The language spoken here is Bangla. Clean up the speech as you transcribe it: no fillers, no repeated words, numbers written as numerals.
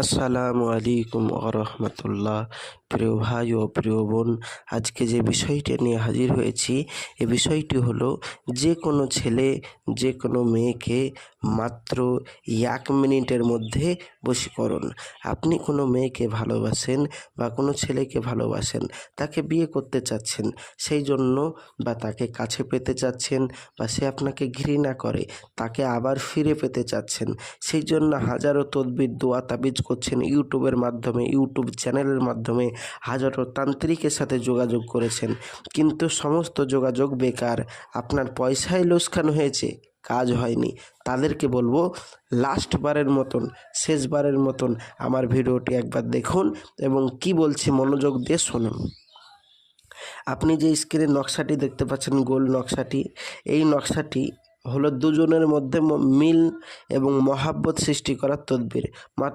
আসসালামু আলাইকুম রহমতুল্লাহ। প্রিয় ভাই ও প্রিয় বোন, আজকে যে বিষয়টি নিয়ে হাজির হয়েছি, এ বিষয়টি হলো যে কোনো ছেলে যে কোনো মেয়েকে মাত্র 1 মিনিটের মধ্যে বশীকরণ। আপনি কোনো মেয়েকে ভালোবাসেন বা কোনো ছেলেকে ভালোবাসেন, তাকে বিয়ে করতে চাচ্ছেন, সেই জন্য বা তাকে কাছে পেতে চাচ্ছেন, বা সে আপনাকে ঘৃণা করে তাকে আবার ফিরে পেতে চাচ্ছেন, সেই জন্য হাজারো তদবির দোয়া তাবিজ করছেন ইউটিউবের মাধ্যমে, ইউটিউব চ্যানেলের মাধ্যমে হাজারো তান্ত্রিকের সাথে যোগাযোগ করেছেন, কিন্তু সমস্ত যোগাযোগ বেকার। আপনার পয়সাই লোকসান হয়েছে, কাজ হয়নি। তাদেরকে বলবো লাস্টবারের মতন, শেষবারের মতন আমার ভিডিওটি একবার দেখুন এবং কি বলছি মনোযোগ দিয়ে শুনুন। আপনি যে স্ক্রিনে নকশাটি দেখতে পাচ্ছেন, গোল নকশাটি, এই নকশাটি হলো দুজনের মধ্যে মিল এবং মহাব্বত সৃষ্টি করার তদবির। মাত্র